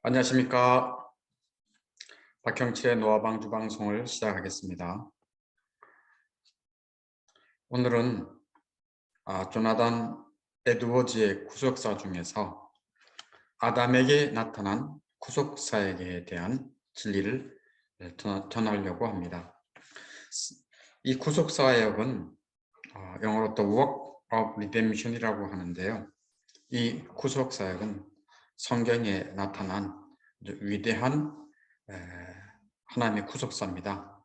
안녕하십니까. 박형칠의 노화방주 방송을 시작하겠습니다. 오늘은 조나단 에드워즈의 구속사 중에서 아담에게 나타난 구속사역에 대한 진리를 전하려고 합니다. 이 구속사역은 영어로 The Work of Redemption이라고 하는데요. 이 구속사역은 성경에 나타난 위대한 하나님의 구속사입니다.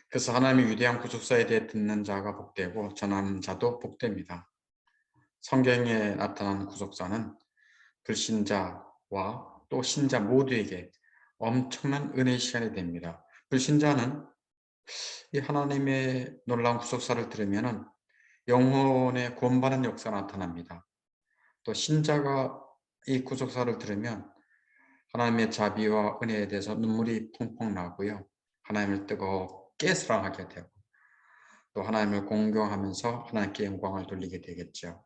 그래서 하나님의 위대한 구속사에 대해 듣는 자가 복되고 전하는 자도 복됩니다. 성경에 나타난 구속사는 불신자와 또 신자 모두에게 엄청난 은혜의 시간이 됩니다. 불신자는 이 하나님의 놀라운 구속사를 들으면 영혼의 구원받는 역사가 나타납니다. 또 신자가 이 구속사를 들으면 하나님의 자비와 은혜에 대해서 눈물이 펑펑 나고요. 하나님을 뜨겁게 사랑하게 되고 또 하나님을 공경하면서 하나님께 영광을 돌리게 되겠죠.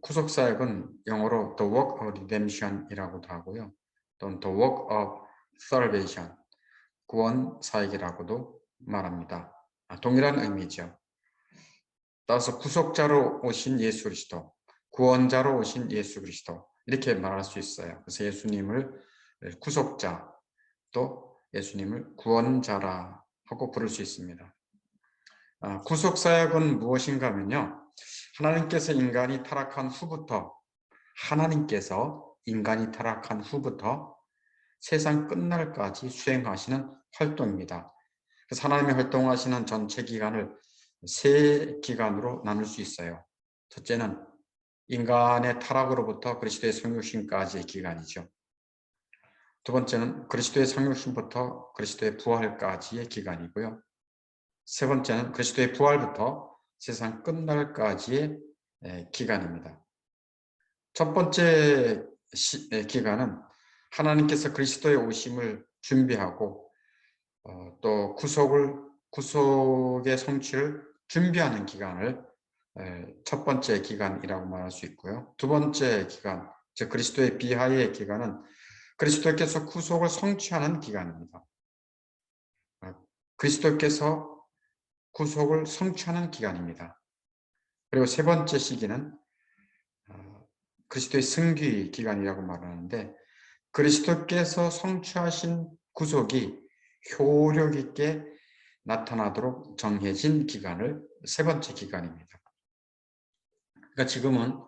구속사역은 영어로 The Work of Redemption이라고도 하고요. 또는 The Work of Salvation, 구원사역이라고도 말합니다. 동일한 의미죠. 따라서 구속자로 오신 예수 그리스도, 구원자로 오신 예수 그리스도 이렇게 말할 수 있어요. 그래서 예수님을 구속자 또 예수님을 구원자라 하고 부를 수 있습니다. 구속사역은 무엇인가 하면요. 하나님께서 인간이 타락한 후부터 세상 끝날까지 수행하시는 활동입니다. 그래서 하나님이 활동하시는 전체 기간을 세 기간으로 나눌 수 있어요. 첫째는 인간의 타락으로부터 그리스도의 성육신까지의 기간이죠. 두 번째는 그리스도의 성육신부터 그리스도의 부활까지의 기간이고요. 세 번째는 그리스도의 부활부터 세상 끝날까지의 기간입니다. 첫 번째 기간은 하나님께서 그리스도의 오심을 준비하고 또 구속의 성취를 준비하는 기간을 첫 번째 기간이라고 말할 수 있고요. 두 번째 기간, 즉 그리스도의 비하의 기간은 그리스도께서 구속을 성취하는 기간입니다. 그리스도께서 구속을 성취하는 기간입니다. 그리고 세 번째 시기는 그리스도의 승귀 기간이라고 말하는데 그리스도께서 성취하신 구속이 효력 있게 나타나도록 정해진 기간을 세 번째 기간입니다. 그러니까 지금은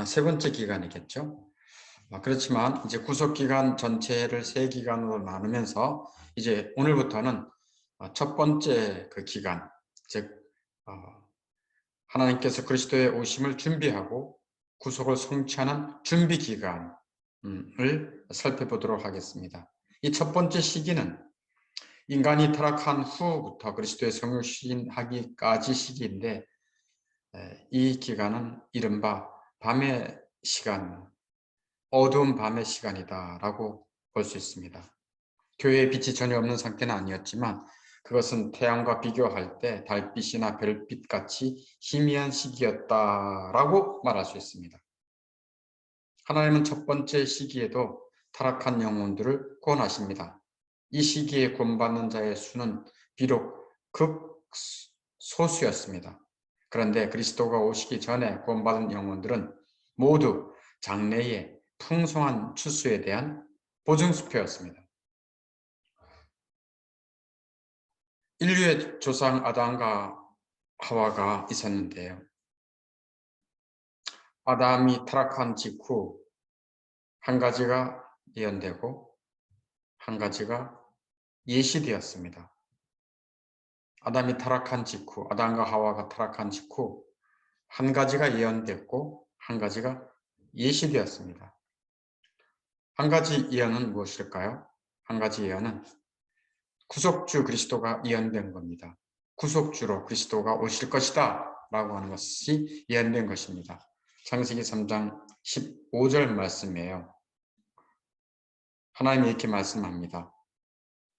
세 번째 기간이겠죠. 그렇지만 이제 구속 기간 전체를 세 기간으로 나누면서 이제 오늘부터는 첫 번째 그 기간, 즉 하나님께서 그리스도의 오심을 준비하고 구속을 성취하는 준비 기간을 살펴보도록 하겠습니다. 이 첫 번째 시기는 인간이 타락한 후부터 그리스도의 성육신하기까지 시기인데 이 기간은 이른바 밤의 시간, 어두운 밤의 시간이다라고 볼 수 있습니다. 교회에 빛이 전혀 없는 상태는 아니었지만 그것은 태양과 비교할 때 달빛이나 별빛 같이 희미한 시기였다라고 말할 수 있습니다. 하나님은 첫 번째 시기에도 타락한 영혼들을 구원하십니다. 이 시기에 구원받는 자의 수는 비록 극소수였습니다. 그런데 그리스도가 오시기 전에 구원받은 영혼들은 모두 장래의 풍성한 추수에 대한 보증수표였습니다. 인류의 조상 아담과 하와가 있었는데요. 아담이 타락한 직후 한 가지가 예언되고 한 가지가 예시되었습니다. 아담과 하와가 타락한 직후 한 가지가 예언됐고 한 가지가 예시되었습니다. 한 가지 예언은 무엇일까요? 한 가지 예언은 구속주 그리스도가 예언된 겁니다. 구속주로 그리스도가 오실 것이다 라고 하는 것이 예언된 것입니다. 창세기 3장 15절 말씀이에요. 하나님이 이렇게 말씀합니다.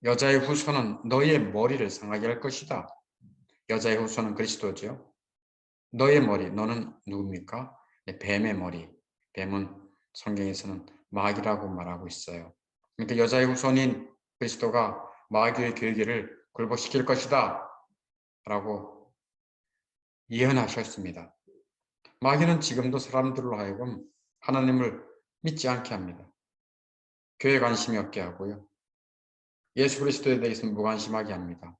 여자의 후손은 너의 머리를 상하게 할 것이다. 여자의 후손은 그리스도죠. 너의 머리, 너는 누굽니까? 뱀의 머리. 뱀은 성경에서는 마귀라고 말하고 있어요. 그러니까 여자의 후손인 그리스도가 마귀의 괴계를 굴복시킬 것이다 라고 예언하셨습니다. 마귀는 지금도 사람들로 하여금 하나님을 믿지 않게 합니다. 교회에 관심이 없게 하고요. 예수 그리스도에 대해서는 무관심하게 합니다.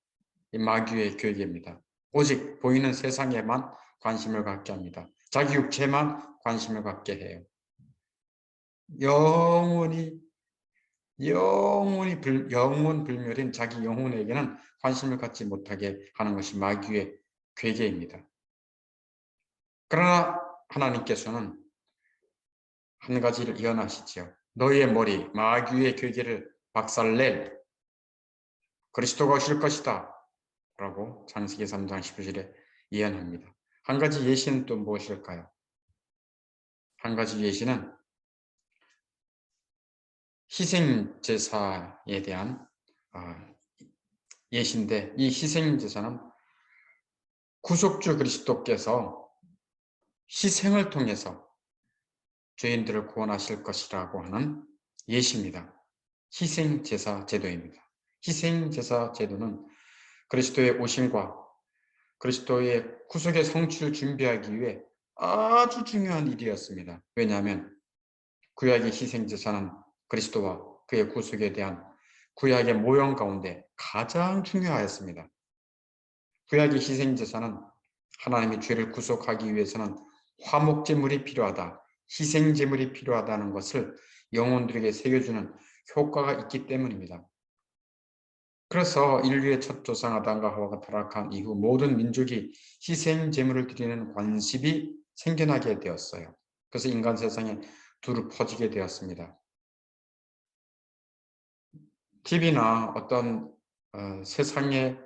이 마귀의 괴계입니다. 오직 보이는 세상에만 관심을 갖게 합니다. 자기 육체만 관심을 갖게 해요. 영원 불멸인 자기 영혼에게는 관심을 갖지 못하게 하는 것이 마귀의 괴계입니다. 그러나 하나님께서는 한 가지를 예언하시죠. 너희의 머리 마귀의 괴계를 박살낼 그리스도가 오실 것이다 라고 창세기 3장 19절에 예언합니다. 한 가지 예시는 또 무엇일까요? 한 가지 예시는 희생제사에 대한 예시인데, 이 희생제사는 구속주 그리스도께서 희생을 통해서 죄인들을 구원하실 것이라고 하는 예시입니다. 희생제사 제도입니다. 희생제사 제도는 그리스도의 오심과 그리스도의 구속의 성취를 준비하기 위해 아주 중요한 일이었습니다. 왜냐하면 구약의 희생제사는 그리스도와 그의 구속에 대한 구약의 모형 가운데 가장 중요하였습니다. 구약의 희생제사는 하나님이 죄를 구속하기 위해서는 화목제물이 필요하다, 희생제물이 필요하다는 것을 영혼들에게 새겨주는 효과가 있기 때문입니다. 그래서 인류의 첫 조상 아담과 하와가 타락한 이후 모든 민족이 희생제물을 드리는 관습이 생겨나게 되었어요. 그래서 인간 세상에 두루 퍼지게 되었습니다. TV나 어떤 세상의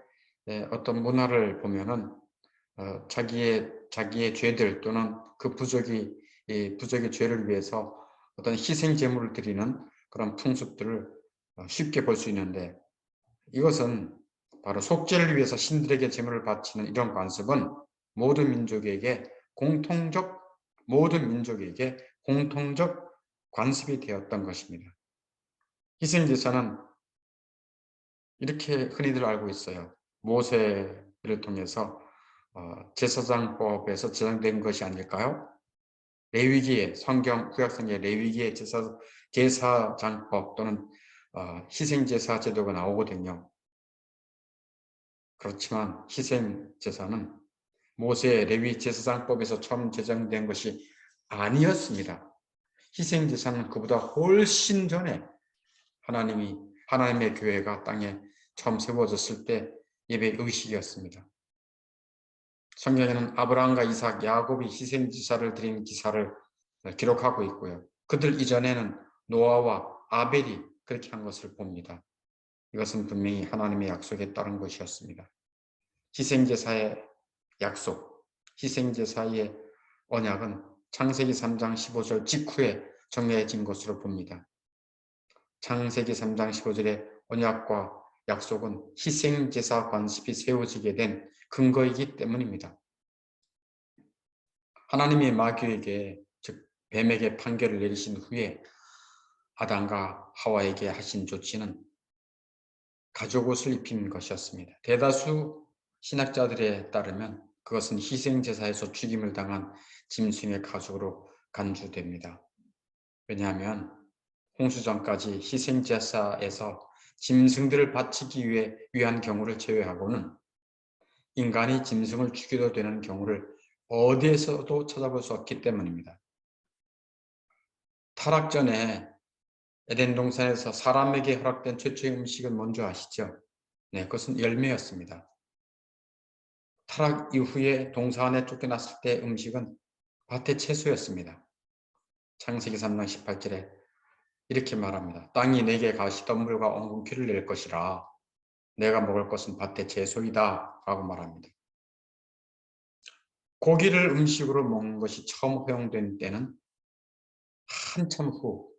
어떤 문화를 보면은 자기의 죄들 또는 그 부족의 죄를 위해서 어떤 희생 제물을 드리는 그런 풍습들을 쉽게 볼 수 있는데, 이것은 바로 속죄를 위해서 신들에게 제물을 바치는 이런 관습은 모든 민족에게 공통적 관습이 되었던 것입니다. 희생제사는 이렇게 흔히들 알고 있어요. 모세를 통해서 제사장법에서 제정된 것이 아닐까요? 레위기의 구약성의 레위기의 제사장법 또는 희생제사 제도가 나오거든요. 그렇지만 희생제사는 모세의 레위 제사장법에서 처음 제정된 것이 아니었습니다. 희생제사는 그보다 훨씬 전에 하나님의 교회가 땅에 처음 세워졌을 때 예배 의식이었습니다. 성경에는 아브라함과 이삭, 야곱이 희생제사를 드린 기사를 기록하고 있고요. 그들 이전에는 노아와 아벨이 그렇게 한 것을 봅니다. 이것은 분명히 하나님의 약속에 따른 것이었습니다. 희생제사의 약속, 희생제사의 언약은 창세기 3장 15절 직후에 정해진 것으로 봅니다. 창세기 3장 15절의 언약과 약속은 희생제사 관습이 세워지게 된 근거이기 때문입니다. 하나님이 마귀에게, 즉 뱀에게 판결을 내리신 후에 아담과 하와에게 하신 조치는 가죽옷을 입힌 것이었습니다. 대다수 신학자들에 따르면 그것은 희생제사에서 죽임을 당한 짐승의 가죽으로 간주됩니다. 왜냐하면 홍수전까지 희생제사에서 짐승들을 바치기 위한 경우를 제외하고는 인간이 짐승을 죽여도 되는 경우를 어디에서도 찾아볼 수 없기 때문입니다. 타락 전에 에덴 동산에서 사람에게 허락된 최초의 음식은 뭔지 아시죠? 네, 그것은 열매였습니다. 타락 이후에 동산 안에 쫓겨났을 때 음식은 밭의 채소였습니다. 창세기 3장 18절에 이렇게 말합니다. 땅이 내게 가시덤불과 엉겅퀴를 낼 것이라 내가 먹을 것은 밭의 채소이다 라고 말합니다. 고기를 음식으로 먹는 것이 처음 허용된 때는 한참 후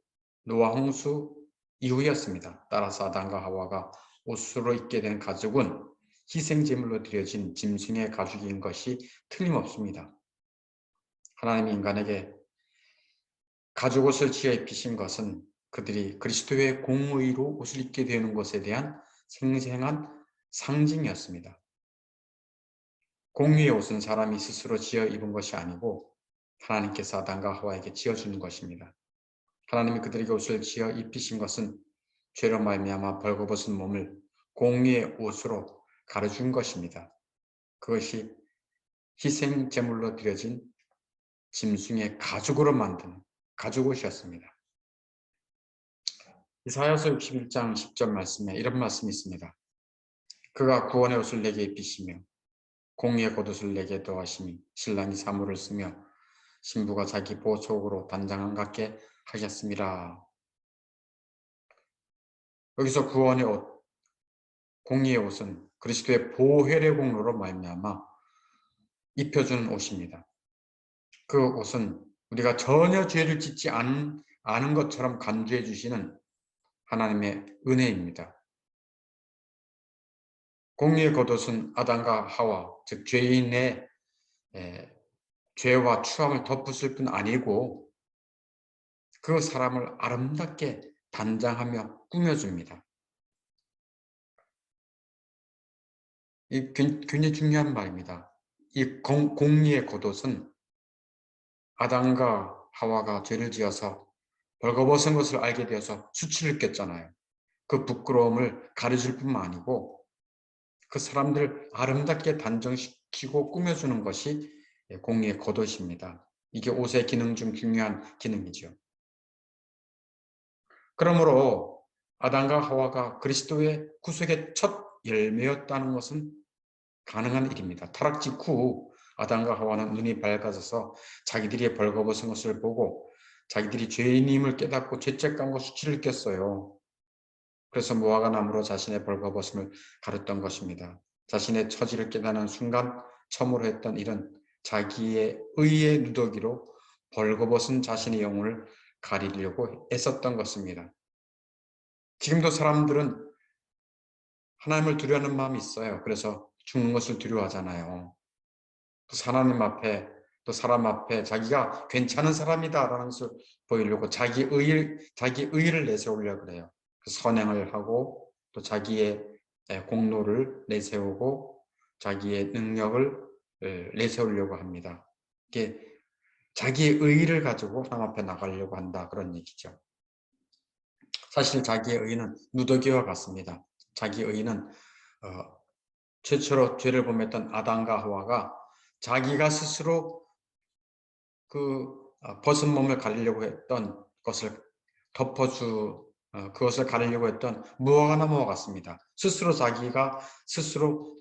노아 홍수 이후였습니다. 따라서 아담과 하와가 옷으로 입게 된 가죽은 희생제물로 드려진 짐승의 가죽인 것이 틀림없습니다. 하나님이 인간에게 가죽 옷을 지어 입히신 것은 그들이 그리스도의 공의로 옷을 입게 되는 것에 대한 생생한 상징이었습니다. 공의의 옷은 사람이 스스로 지어 입은 것이 아니고 하나님께서 아담과 하와에게 지어주는 것입니다. 하나님이 그들에게 옷을 지어 입히신 것은 죄로 말미암아 벌거벗은 몸을 공의의 옷으로 가려준 것입니다. 그것이 희생 제물로 드려진 짐승의 가죽으로 만든 가죽 옷이었습니다. 이사야서 61장 10절 말씀에 이런 말씀이 있습니다. 그가 구원의 옷을 내게 입히시며 공의의 겉옷을 내게 더하시니 신랑이 사물을 쓰며 신부가 자기 보석으로 단장한 같게 하셨습니다. 여기서 구원의 옷, 공의의 옷은 그리스도의 보혈의 공로로 말미암아 입혀주는 옷입니다. 그 옷은 우리가 전혀 죄를 짓지 않은 것처럼 간주해 주시는 하나님의 은혜입니다. 공의의 겉옷은 아담과 하와, 즉 죄인의 죄와 추함을 덮었을 뿐 아니고 그 사람을 아름답게 단장하며 꾸며줍니다. 이 굉장히 중요한 말입니다. 이 공의의 겉옷은 아담과 하와가 죄를 지어서 벌거벗은 것을 알게 되어서 수치를 꼈잖아요. 그 부끄러움을 가려줄 뿐만 아니고 그 사람들을 아름답게 단정시키고 꾸며주는 것이 공의의 겉옷입니다. 이게 옷의 기능 중 중요한 기능이죠. 그러므로 아담과 하와가 그리스도의 구속의 첫 열매였다는 것은 가능한 일입니다. 타락 직후 아담과 하와는 눈이 밝아져서 자기들이 벌거벗은 것을 보고 자기들이 죄인임을 깨닫고 죄책감과 수치를 느꼈어요. 그래서 무화과 나무로 자신의 벌거벗음을 가렸던 것입니다. 자신의 처지를 깨닫는 순간 처음으로 했던 일은 자기의 의의 누더기로 벌거벗은 자신의 영혼을 가리려고 애썼던 것입니다. 지금도 사람들은 하나님을 두려워하는 마음이 있어요. 그래서 죽는 것을 두려워하잖아요. 하나님 앞에 또 사람 앞에 자기가 괜찮은 사람이다라는 것을 보이려고 자기 의를 내세우려고 그래요. 선행을 하고 또 자기의 공로를 내세우고 자기의 능력을 내세우려고 합니다. 이게 자기의 의를 가지고 하나님 앞에 나가려고 한다 그런 얘기죠. 사실 자기의 의는 누더기와 같습니다. 자기 의는 최초로 죄를 범했던 아담과 하와가 자기가 스스로 벗은 몸을 가리려고 했던 것을 그것을 가리려고 했던 무화과 나무와 같습니다. 스스로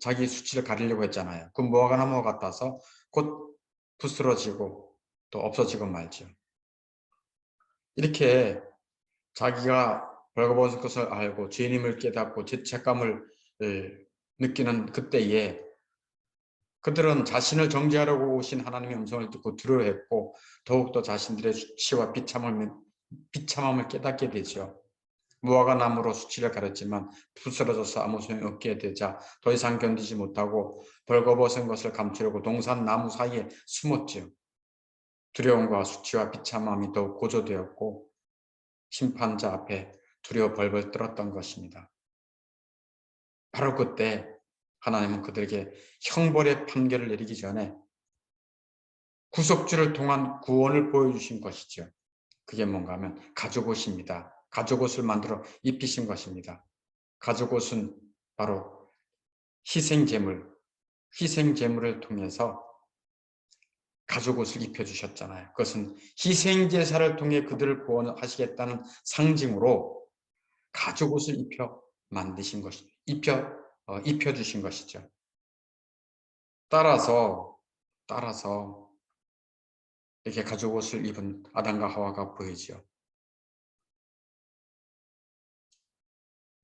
자기 수치를 가리려고 했잖아요. 그 무화과 나무와 같아서 곧 부스러지고 또 없어지고 말죠. 이렇게 자기가 벌거벗은 것을 알고 죄인임을 깨닫고 죄책감을 느끼는 그때에 그들은 자신을 정죄하려고 오신 하나님의 음성을 듣고 두려워했고 더욱더 자신들의 수치와 비참함을 깨닫게 되죠. 무화과 나무로 수치를 가렸지만 부스러져서 아무 소용이 없게 되자 더 이상 견디지 못하고 벌거벗은 것을 감추려고 동산 나무 사이에 숨었지요. 두려움과 수치와 비참함이 더욱 고조되었고 심판자 앞에 두려워 벌벌 떨었던 것입니다. 바로 그때 하나님은 그들에게 형벌의 판결을 내리기 전에 구속주를 통한 구원을 보여주신 것이죠. 그게 뭔가 하면 가죽옷입니다. 가죽옷을 만들어 입히신 것입니다. 가죽옷은 바로 희생제물을 통해서 가죽옷을 입혀주셨잖아요. 그것은 희생제사를 통해 그들을 구원하시겠다는 상징으로 가죽옷을 입혀주신 것이죠. 따라서 이렇게 가죽옷을 입은 아담과 하와가 보이죠.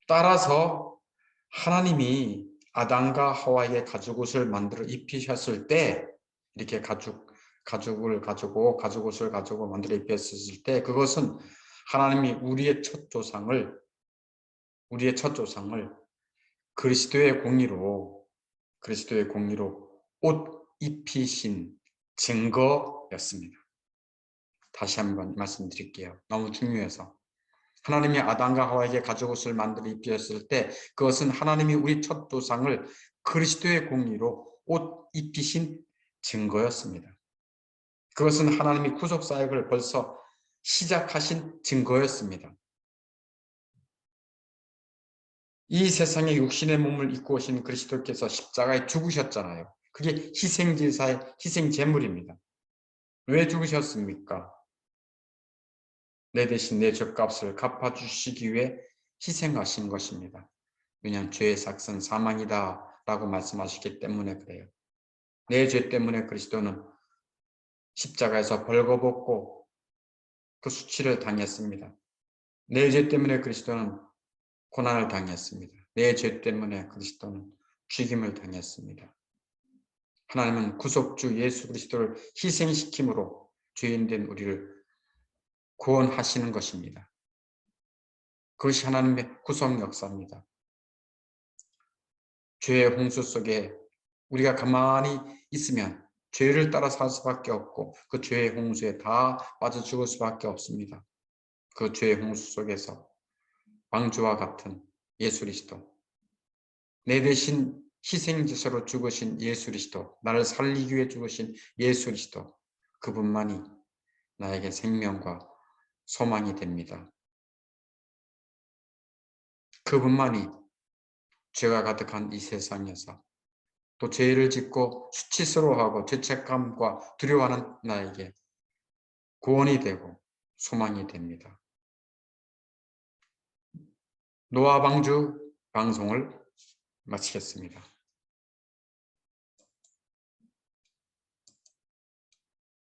따라서 하나님이 아담과 하와에게 가죽옷을 만들어 입히셨을 때 이렇게 가죽옷을 가지고 만들어 입혔을 때 그것은 하나님이 우리의 첫 조상을 그리스도의 공의로 옷 입히신 증거였습니다. 다시 한번 말씀드릴게요. 너무 중요해서. 하나님이 아담과 하와에게 가죽옷을 만들어 입히셨을 때 그것은 하나님이 우리 첫 조상을 그리스도의 공의로 옷 입히신 증거였습니다. 그것은 하나님이 구속 사역을 벌써 시작하신 증거였습니다. 이 세상에 육신의 몸을 입고 오신 그리스도께서 십자가에 죽으셨잖아요. 그게 희생제사의 희생제물입니다. 왜 죽으셨습니까? 내 대신 내 죗값을 갚아주시기 위해 희생하신 것입니다. 왜냐하면 죄의 삭은 사망이다 라고 말씀하셨기 때문에 그래요. 내 죄 때문에 그리스도는 십자가에서 벌거벗고 그 수치를 당했습니다. 내 죄 때문에 그리스도는 고난을 당했습니다. 내 죄 때문에 그리스도는 죽임을 당했습니다. 하나님은 구속주 예수 그리스도를 희생시킴으로 죄인된 우리를 구원하시는 것입니다. 그것이 하나님의 구속 역사입니다. 죄의 홍수 속에 우리가 가만히 있으면 죄를 따라 살 수밖에 없고 그 죄의 홍수에 다 빠져 죽을 수밖에 없습니다. 그 죄의 홍수 속에서 왕주와 같은 예수 그리스도, 내 대신 희생제사로 죽으신 예수 그리스도, 나를 살리기 위해 죽으신 예수 그리스도, 그분만이 나에게 생명과 소망이 됩니다. 그분만이 죄가 가득한 이 세상에서 또 죄를 짓고 수치스러워하고 죄책감과 두려워하는 나에게 구원이 되고 소망이 됩니다. 노아 방주 방송을 마치겠습니다.